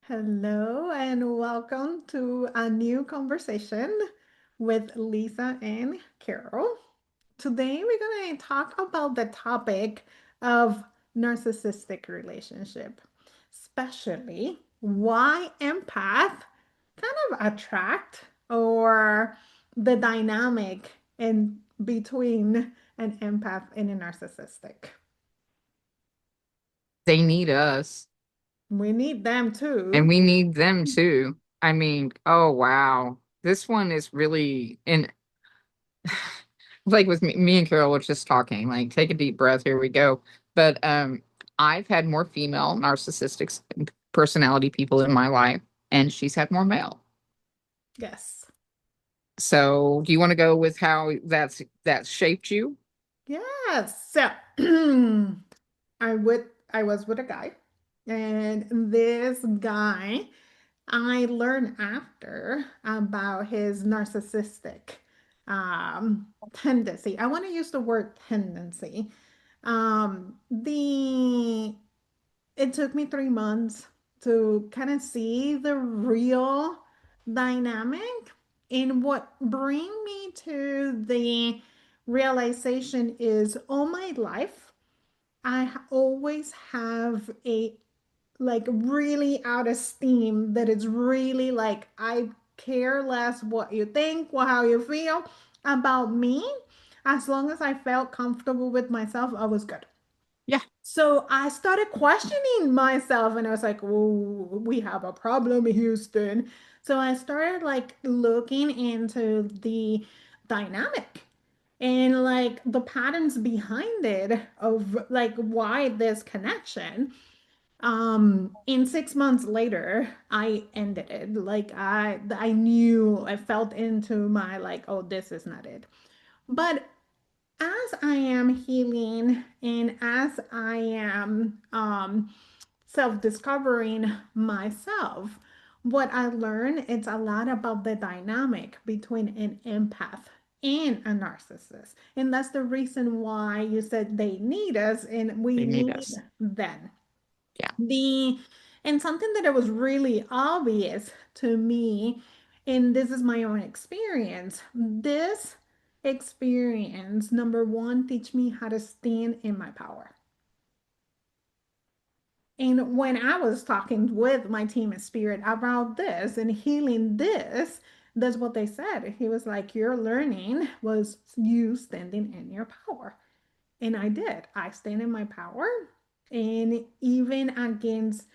Hello and welcome to a new conversation with Lisa and Carol. Today we're going to talk about the topic of narcissistic relationship, especially why empath kind of attract or the dynamic in between an empath and a narcissistic. They need us We need them and too. we need them too. I mean, oh wow. This one is really and like with me and Carol was just talking, like take a deep breath, here we go. But I've had more female narcissistic personality people in my life and she's had more male. Yes. So, do you want to go with how that's shaped you? Yes. So I was with a guy, and this guy I learned after about his narcissistic tendency. I want to use the word tendency. The It took me 3 months to kind of see the real dynamic. And what bring me to the realization is all my life, always have a like really out of steam that it's really like I care less what you think, how you feel about me. As long as I felt comfortable with myself, I was good. Yeah. So I started questioning myself and I was like, oh, we have a problem, Houston. So I started like looking into the dynamic and like the patterns behind it of like why this connection. In 6 months later, I ended it. Like I knew I felt into my like, oh, this is not it. But as I am healing and as I am self-discovering myself, what I learned it's a lot about the dynamic between an empath and a narcissist. And that's the reason why you said they need us and we They need need us. them. Yeah. The and something that it was really obvious to me, and this is my own experience. This experience, number one, teach me how to stand in my power. And when I was talking with my team of spirit about this and healing this, that's what they said. He was like, your learning was you standing in your power. And I did. I stand in my power. And even against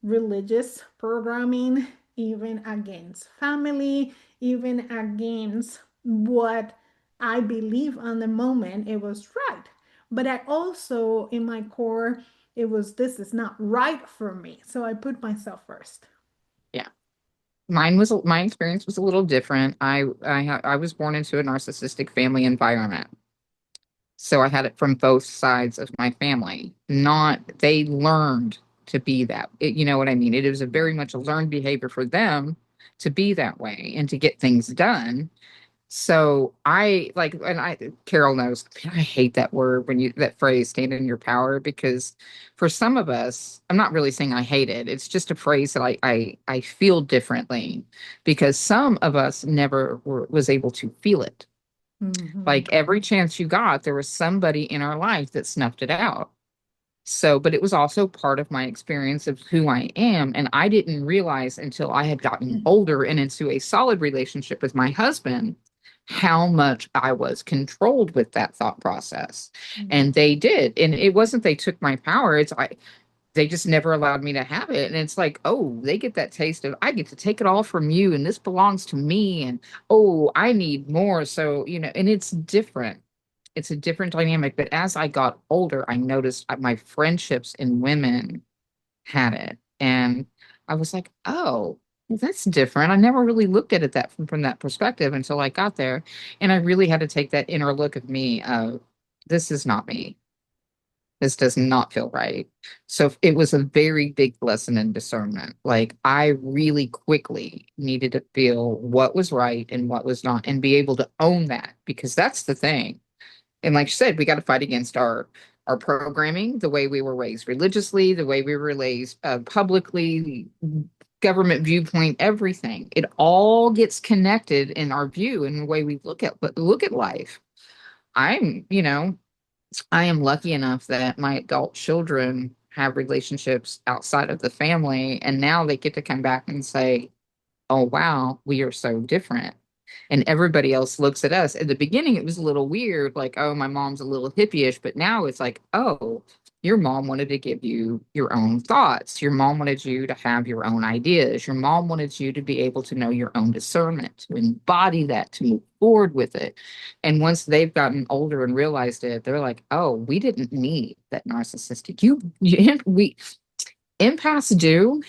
religious programming, even against family, even against what I believe on the moment it was right. But I also, in my core, it was this is not right for me. So I put myself first. Yeah. My experience was a little different. I was born into a narcissistic family environment. So I had it from both sides of my family. Not they learned to be you know what I mean? It was a very much a learned behavior for them to be that way and to get things done. So and Carol knows, I hate that word that phrase, stand in your power, because for some of us, I'm not really saying I hate it. It's just a phrase that I feel differently because some of us was able to feel it. Mhm. Like every chance you got, there was somebody in our life that snuffed it out. So, but it was also part of my experience of who I am. And I didn't realize until I had gotten older and into a solid relationship with my husband how much I was controlled with that thought process. And they did. And it wasn't they took my power. They just never allowed me to have it. And it's like, oh, they get that taste of, I get to take it all from you and this belongs to me. And oh, I need more. So, and it's different. It's a different dynamic. But as I got older, I noticed my friendships in women had it. And I was like, oh, well, that's different. I never really looked at it from that perspective until I got there. And I really had to take that inner look of me of, this is not me. This does not feel right. So it was a very big lesson in discernment. Like I really quickly needed to feel what was right and what was not and be able to own that because that's the thing. And like you said, we got to fight against our programming, the way we were raised religiously, the way we were raised publicly, government viewpoint, everything. It all gets connected in our view and the way we look at life. I'm, you know, I am lucky enough that my adult children have relationships outside of the family, and now they get to come back and say, oh wow, we are so different. And everybody else looks at us. At the beginning, it was a little weird, like, oh, my mom's a little hippie-ish, but now it's like, oh, your mom wanted to give you your own thoughts. Your mom wanted you to have your own ideas. Your mom wanted you to be able to know your own discernment, to embody that, to move forward with it. And once they've gotten older and realized it, they're like, oh, we didn't need that narcissistic. We empaths do,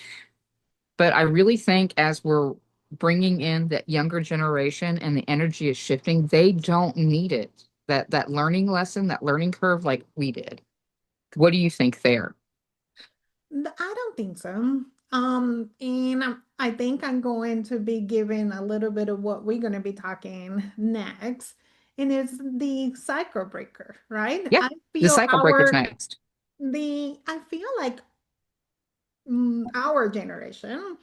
but I really think as we're bringing in that younger generation and the energy is shifting, they don't need it. That learning lesson, that learning curve, like we did. What do you think there? I don't think so. And I think I'm going to be giving a little bit of what we're going to be talking next, and it's the cycle breaker, right? Yeah, the cycle breaker's next. I feel like our generation,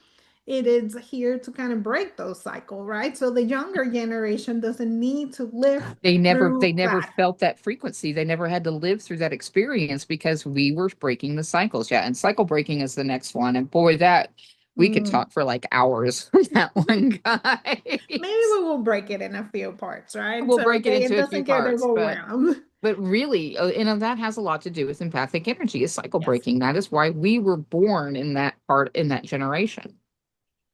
it is here to kind of break those cycle, right? So the younger generation doesn't need to live They through never that. felt that frequency. They never had to live through that experience because we were breaking the cycles. Yeah, and cycle breaking is the next one. And boy, that we could Mm. talk for like hours with that one, Maybe guys. we will break it in a few parts, right? We'll So break it they, it into a few doesn't get parts, overwhelmed. but really, that has a lot to do with empathic energy, is cycle Yes. breaking. That is why we were born in that part, in that generation.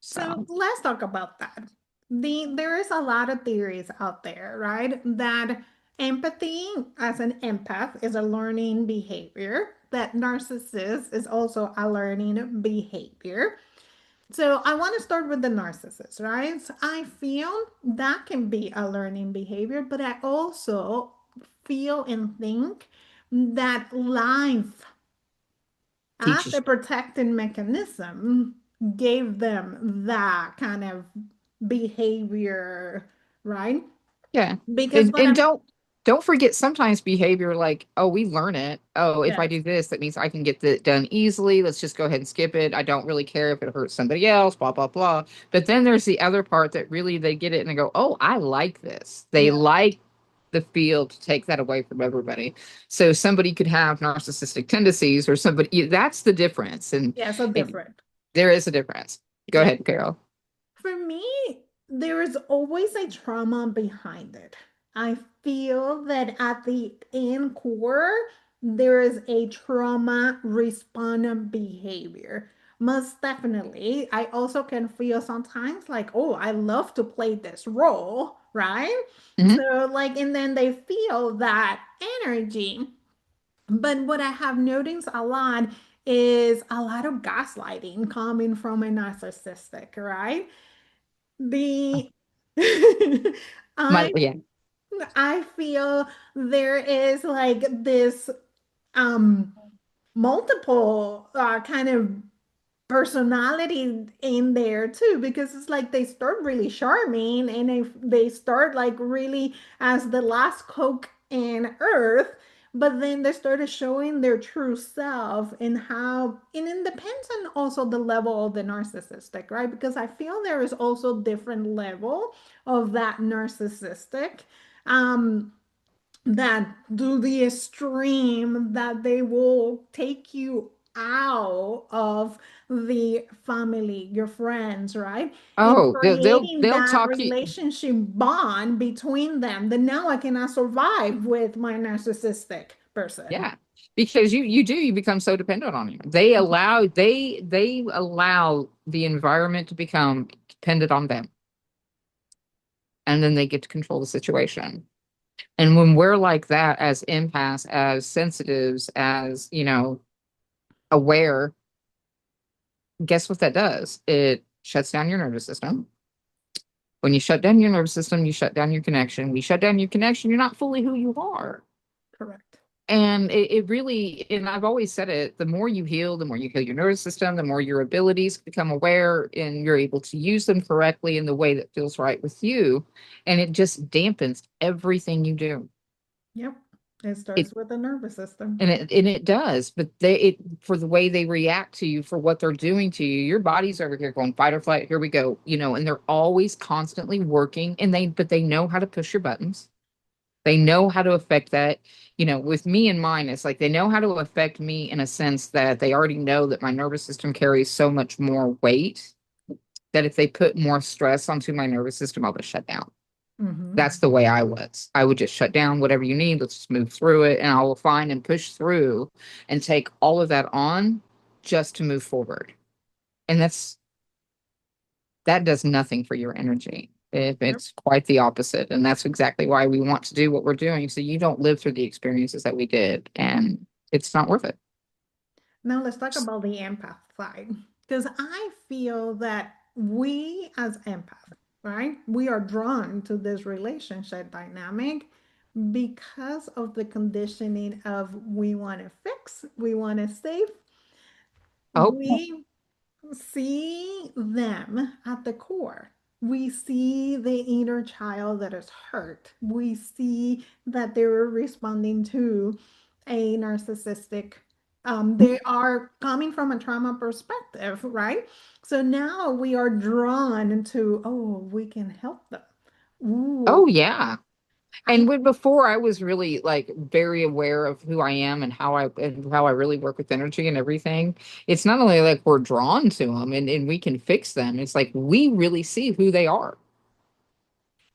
So So, let's talk about that. There is a lot of theories out there, right? That empathy as an empath is a learning behavior, that narcissist is also a learning behavior. So I want to start with the narcissist, right? So I feel that can be a learning behavior, but I also feel and think that life as teaches. a protecting mechanism gave them that kind of behavior, right? Yeah. Because And what I'm, don't forget sometimes behavior like, oh, we learn it. Oh, if I yes, do this, that means I can get that done easily. Let's just go ahead and skip it. I don't really care if it hurts somebody else, blah, blah, blah. But then there's the other part that really they get it and they go, oh, I like this. They yes, like the field to take that away from everybody. So somebody could have narcissistic tendencies or somebody, that's the difference. And yeah, so it, different. there is a difference. Go Yeah. ahead, Carol. For me, there is always a trauma behind it. I feel that at the end core, there is a trauma response behavior. Most definitely. I also can feel sometimes like, oh, I love to play this role, right? Mhm. So, like, and then they feel that energy. But what I have noticed a lot is a lot of gaslighting coming from a narcissistic, right? The I Yeah. I feel there is like this um multiple kind of personality in there too, because it's like they start really charming and they start like really as the last coke in earth, but then they started showing their true self and how, and it depends on also the level of the narcissistic, right? Because I feel there is also different level of that narcissistic, um that do the extreme that they will take you out of the family, your friends, right? And Oh, creating they'll that talk you. relationship bond between them. Then now I cannot survive with my narcissistic person. Yeah, because you become so dependent on you. They allow the environment to become dependent on them, and then they get to control the situation. And when we're like that as empaths, as sensitives, as aware, guess what that does? It shuts down your nervous system. When you shut down your nervous system, you shut down your connection. We shut down your connection, you're not fully who you are. Correct. And it really, and I've always said it, the more you heal your nervous system, the more your abilities become aware and you're able to use them correctly in the way that feels right with you. And it just dampens everything you do. Yep. It It starts with the nervous system. and it does, but it for the way they react to you, for what they're doing to you, your body's over here going fight or flight. Here we go, and they're always constantly working, and they know how to push your buttons. They know how to affect that. With me and mine, it's like they know how to affect me in a sense that they already know that my nervous system carries so much more weight that if they put more stress onto my nervous system, I'll just shut down. Hmm. That's the way I was. I would just shut down whatever you need. Let's just move through it. And I will find and push through and take all of that on just to move forward. And that does nothing for your energy. Yep. It's quite the opposite. And that's exactly why we want to do what we're doing. So you don't live through the experiences that we did. And it's not worth it. Now let's talk about the empath side. Because I feel that we as empaths, right, we are drawn to this relationship dynamic because of the conditioning of we want to fix, we want to save. Oh, We see them at the core. We see the inner child that is hurt. We see that they're responding to a narcissistic, they are coming from a trauma perspective, right? So now we are drawn to, oh, we can help them. Ooh, oh yeah. I, And before I was really like very aware of who I am and how I really work with energy and everything. It's not only like we're drawn to them and we can fix them. It's like we really see who they are.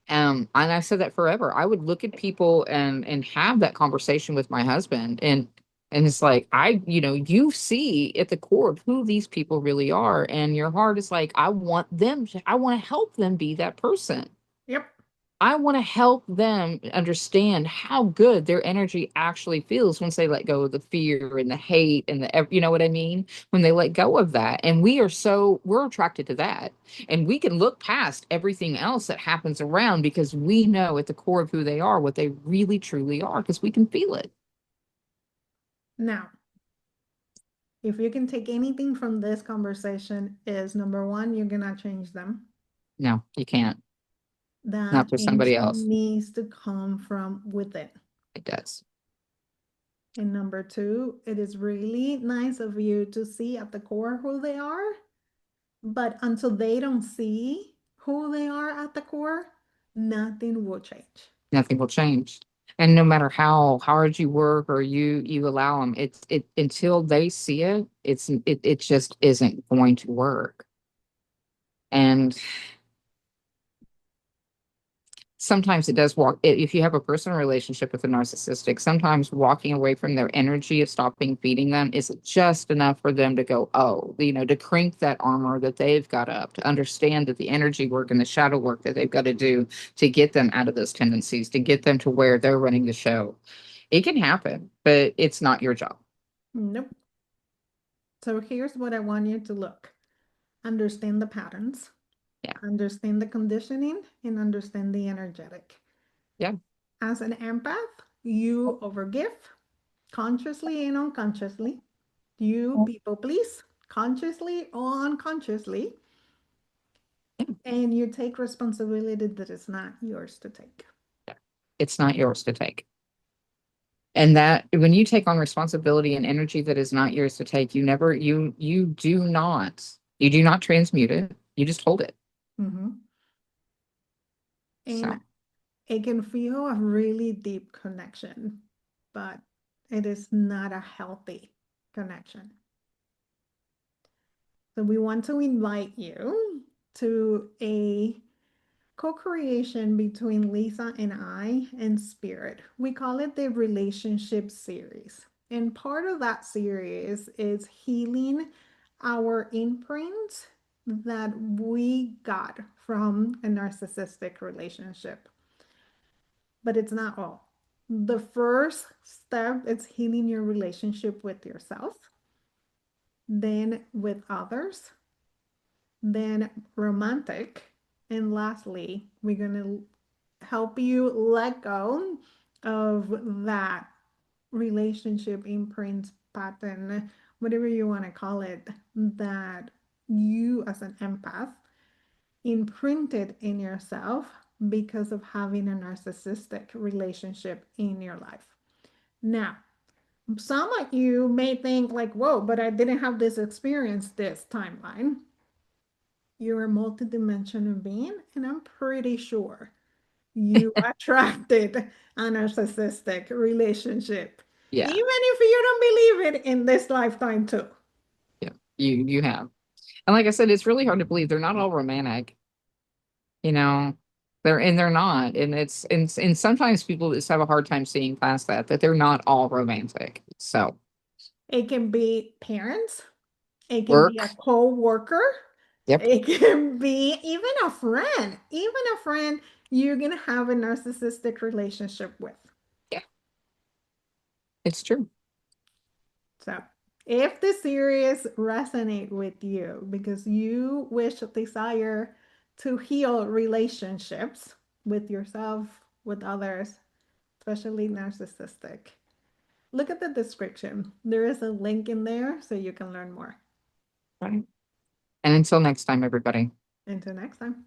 And I said that forever. I would look at people and have that conversation with my husband and it's like you see at the core of who these people really are, and your heart is like, I want to help them be that person. yep. I want to help them understand how good their energy actually feels once they let go of the fear and the hate and you know what I mean? When they let go of that. And we're attracted to that. And we can look past everything else that happens around because we know at the core of who they are, what they really truly are, because we can feel it. Now, if you can take anything from this conversation is number one, you're gonna change them. No, you can't. Not That for change somebody else. needs to come from within. It does. And number two, it is really nice of you to see at the core who they are, but until they don't see who they are at the core, nothing will change. Nothing will change. And no matter how hard you work or you allow them, it until they see it, it just isn't going to work. And sometimes it does if you have a personal relationship with a narcissistic, sometimes walking away from their energy of stopping feeding them is just enough for them to go, oh, to crank that armor that they've got up, to understand that the energy work and the shadow work that they've got to do to get them out of those tendencies, to get them to where they're running the show. It can happen, but it's not your job. Nope. So here's what I want you to look. Understand the patterns, Yeah. understand the conditioning, and understand the energetic. Yeah. As an empath, you overgive consciously and unconsciously. You people please consciously or unconsciously, and you take responsibility that is not yours to take. It's not yours to take. And that when you take on responsibility and energy that is not yours to take, you do not transmute it. You just hold it. Mhm. And So it can feel a really deep connection, but it is not a healthy connection. So we want to invite you to a co-creation between Lisa and I and Spirit. We call it the relationship series. And part of that series is healing our imprint that we got from a narcissistic relationship. But it's not all. The first step is healing your relationship with yourself, then with others, then romantic, and lastly, we're going to help you let go of that relationship imprint pattern, whatever you want to call it, that you as an empath imprinted in yourself because of having a narcissistic relationship in your life. Now, some of you may think like, whoa, but I didn't have this experience, this timeline. You're a multidimensional being, and I'm pretty sure you attracted a narcissistic relationship, even Yeah. if you don't believe it in this lifetime too. Yeah. You have. And like I said, it's really hard to believe they're not all romantic, you know. They're not. And and sometimes people just have a hard time seeing past that they're not all romantic. So It can be parents, it can be a work. co-worker, Yep. it can be even a friend, you're gonna have a narcissistic relationship with. Yeah, it's true. So if the series resonate with you because you wish, desire to heal relationships with yourself, with others, especially narcissistic, look at the description. There is a link in there so you can learn more. Right. And until next time, everybody. Until next time.